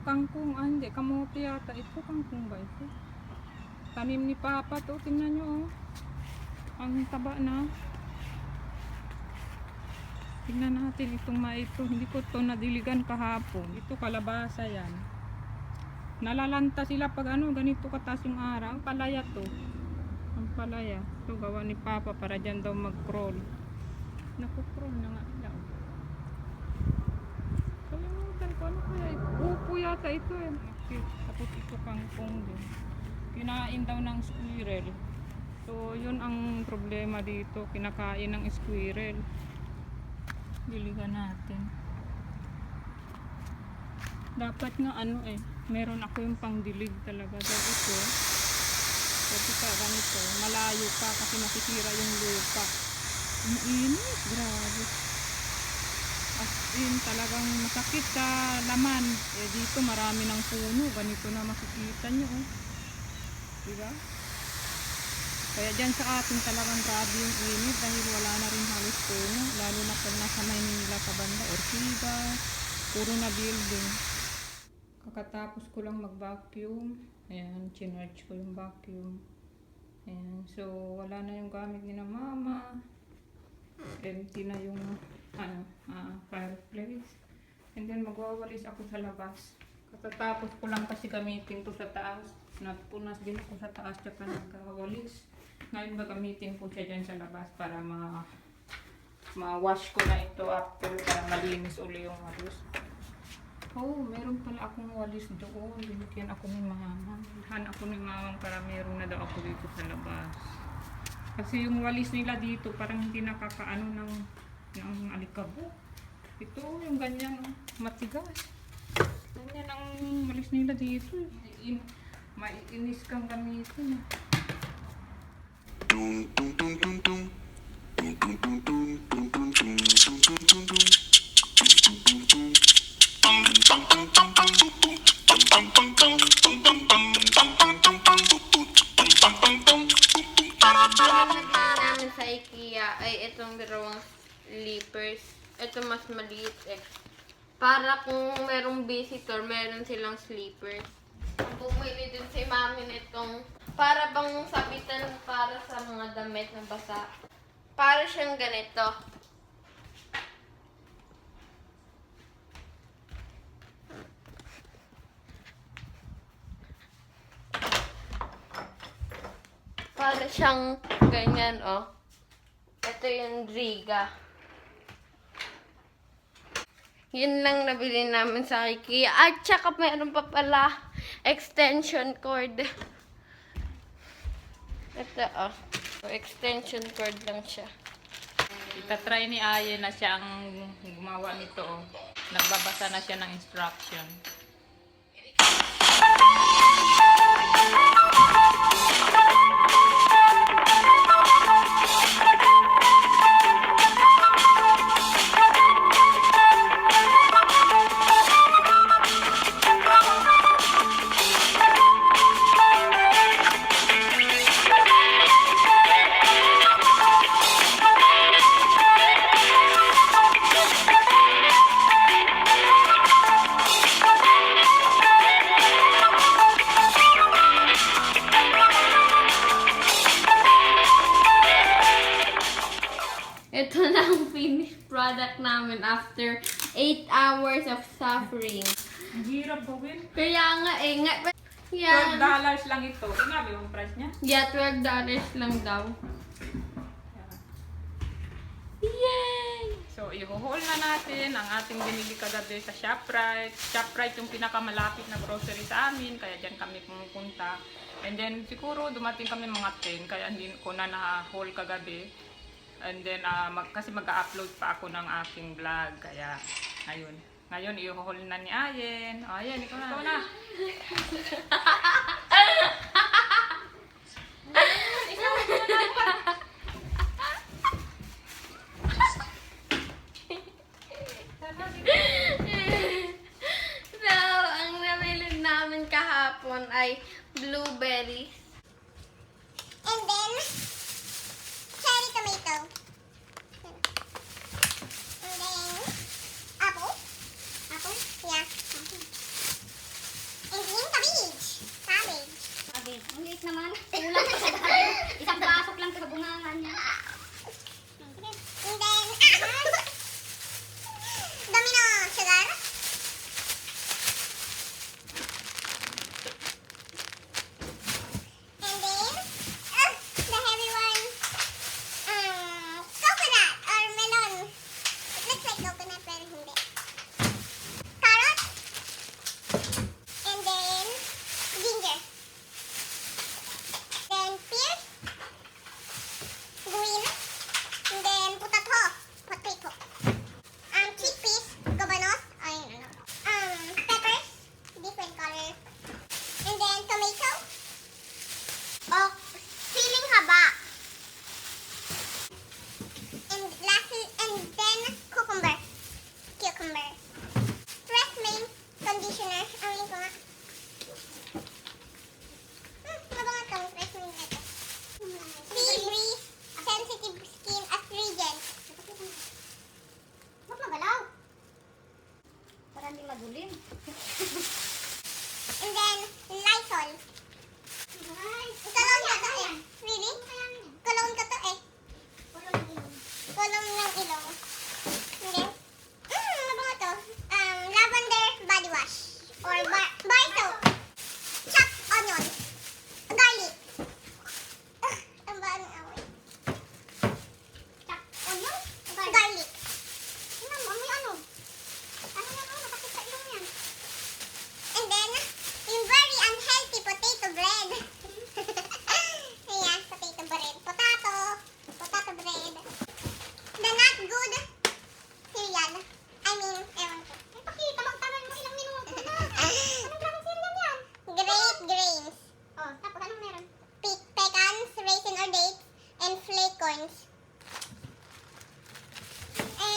Kangkong, hindi. Kamote yata. Ito, kangkong ba ito? Tanim ni Papa to. Tingnan nyo, oh. Ang taba na. Tingnan natin itong ito. Hindi ko to nadiligan kahapon. Ito, kalabasa yan. Nalalanta sila pag ganito kataas yung araw. Ang palaya to. Ang palaya. Ito, gawa ni Papa para dyan daw mag-crawl. Naku-crawl na nga sila. Kalimutan ko, ano kaya ito? Upo yata ito eh. Tapos ito kangkong din. Kinain daw ng squirrel. So, yun ang problema dito. Kinakain ng squirrel. Biligan natin. Dapat nga meron ako yung pangdilig talaga. Dahil ito, kasi ka ganito, malayo pa kasi masisira yung lupa. Ang init, grabe. As in, talagang masakit sa laman. Dito marami ng puno. Ganito na makikita nyo, oh. Diba? Kaya dyan sa atin talagang grabe yung init dahil wala na rin halos puno. Lalo na kung nasa Maynila ka banda, Ortiga, puro na building. Kakatapos ko lang mag-vacuum. Ayan, chinarge ko yung vacuum. Ayan, so wala na yung gamit ni na mama. Empty na yung fireplace. And then magwawalis ako sa labas. Katatapos ko lang kasi gamitin to sa taas. Napunas din ako sa taas tsaka nagwawalis. Ngayon gagamitin ko siya dyan sa labas para ma-wash ko na ito after para malinis uli yung walis. Oh, meron pala akong walis doon. Binigyan ako ni mama. Bilhan ako ni mama para meron na daw ako dito sa labas. Kasi yung walis nila dito parang hindi nakakaano ng alikabok. Ito yung ganyan, matigas. Ganyan ang walis nila dito. Maiinis kang gamitin. Namin sa IKEA ay itong dalawang slippers. Ito mas maliit eh. Para kung merong visitor, meron silang slippers. Bumili din si mami nitong para bang sabitan para sa mga damit na basa. Para siyang ganito. Para siyang ganyan, oh. Ito yung Riga. Yun lang nabili namin sa IKEA. At saka meron pa pala extension cord. Ito, oh. So, extension cord lang siya. Itatry ni Aye na siya ang gumawa nito. Oh. Nagbabasa na siya ng instruction. Ito na ang finished product namin after 8 hours of suffering. Ang hirap gawin. Kaya nga $12 yeah, lang ito. Tingnan mo yung price niya. yeah, $12 lang daw. Yay! So, i-haul na natin ang ating binili kagabi sa ShopRite. ShopRite yung pinakamalapit na grocery sa amin, kaya dyan kami pumupunta. And then, siguro dumating kami mga 10, kaya hindi ko na na-haul kagabi. And then, kasi mag-upload pa ako ng aking vlog, kaya, ayun. Ngayon, i-haul na ni Ayen. O, Ayen, ikaw na. So, ang nabili namin kahapon ay blueberries. And then, cherry tomato. And then, apple. Apple? Yeah. Apple.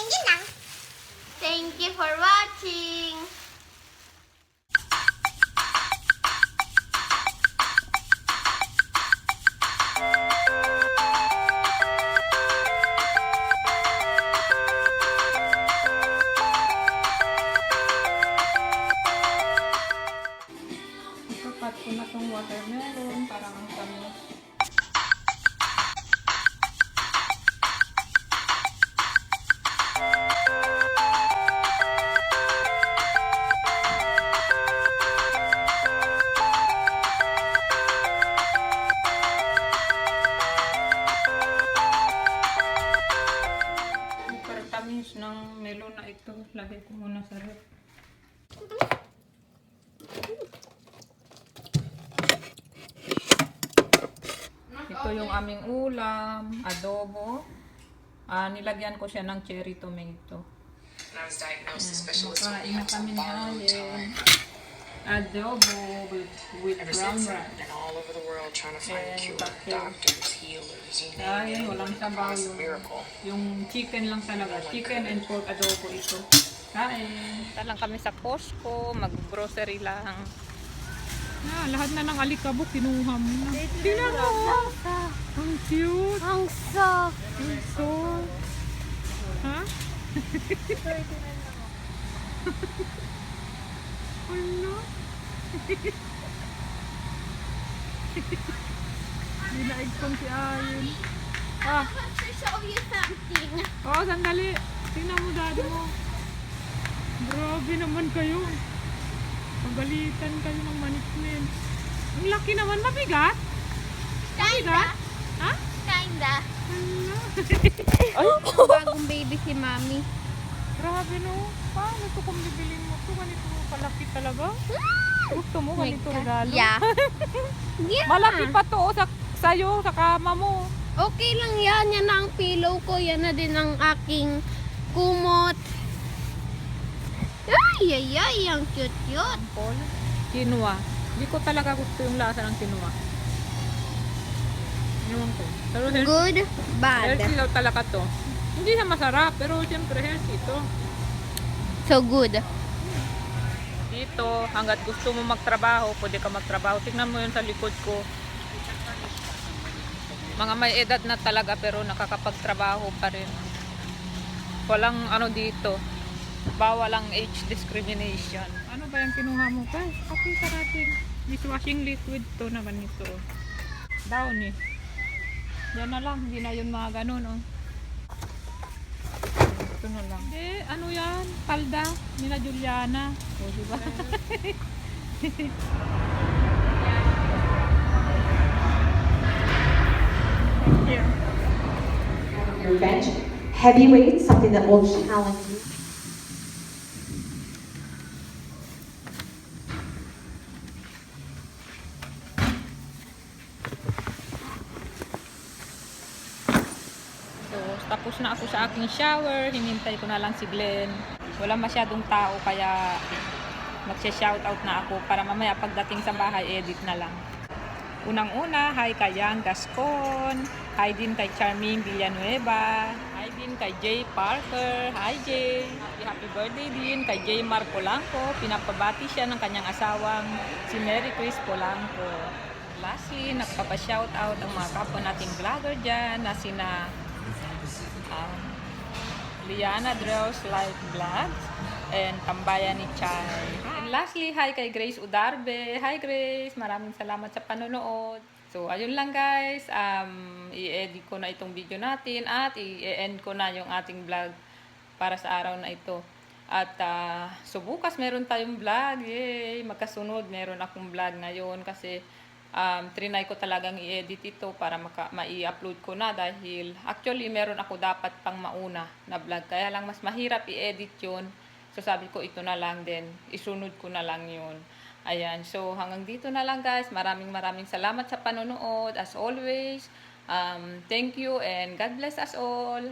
Yun lang. Thank you for watching! Ikapat ko na tong watermelon para ang tamis. Super tamis ng melon na ito. Lagay ko muna sa ref. Ito yung aming ulam, adobo. Nilagyan ko siya ng cherry tomato. And I was diagnosed with special Kain disorder na kami for a long namin. time. Adobo with Ever brown since then, rice. I've been all over the world trying to find a And cure. bakit? Doctors, healers, you name Dahil it. walang sabaw It's a yung, miracle. yung chicken lang talaga. Chicken and pork adobo ito. Kain. Punta lang kami sa Costco, mag-grocery lang. Lahat na ng alikabok kinuha mo na. Tingnan mo! Ang cute! Ang soft! Ang soft! Ha? Ano? Dinaig kong si Ayon. I want to show you something. Oo, sandali. Tingnan mo, daddy mo. Grabe naman kayo. Pagalitan kayo ng management. Ang laki naman, mabigat. Mabigat? Ha? Kinda. Ano? Bagong baby si Mami. Grabe no. Paano ito kung bibilin mo ito? Ganito kalaki talaga? Gusto mo ganito regalo? Yeah. Yeah. Malaki pa to sa'yo, sa kama mo. Okay lang yan. Yan na ang pillow ko. Yan na din ang aking kumot. Ay, ang cute-cute. Paul? Quinoa. Hindi ko talaga gusto yung lasa ng quinoa. Ewan ko. Pero Good, bad. healthy daw talaga to. Hindi siya masarap, pero siyempre healthy to. So good. Dito, hanggat gusto mo magtrabaho, pwede ka magtrabaho. Tignan mo yun sa likod ko. Mga may edad na talaga pero nakakapagtrabaho pa rin. Walang ano dito. Bawal ang age discrimination. Ano ba yung kinuha mo pa? Pakita natin. Dishwashing liquid to na ganito. Downy. Yan na lang. Hindi na yun mga ganun. Oh. Ito na lang. Hindi. Ano yan? Palda. Nila Juliana. O, diba? Thank you. Your bench. Heavyweight, something that will challenge you. So, tapos na ako sa aking shower. Hinintay ko na lang si Glenn. Wala masyadong tao kaya magsha-shoutout na ako para mamaya pagdating sa bahay, edit na lang. Unang-una, hi kay Yang Gascon. Hi din kay Charmaine Villanueva. Hi din kay Jay Parker. Hi Jay. Happy birthday din kay Jay Mar Polanco. Pinapabati siya ng kanyang asawang si Mary Chris Polanco. Lastly, nagpapa-shoutout ang mga kapwa nating vlogger dyan na sina Liana Drews Life Vlogs and Tambayan ni Chay. And lastly, hi kay Grace Udarbe. Hi Grace, maraming salamat sa panonood. So, ayun lang guys. I-edit ko na itong video natin at i-end ko na yung ating vlog para sa araw na ito. At so bukas meron tayong vlog. Yay! Magkasunod, meron akong vlog ngayon kasi trinay ko talagang i-edit ito para mai-upload ko na dahil actually meron ako dapat pang mauna na vlog. Kaya lang mas mahirap i-edit yun. So sabi ko ito na lang din. Isunod ko na lang yun. Ayan. So hanggang dito na lang guys. Maraming salamat sa panonood. As always, thank you and God bless us all.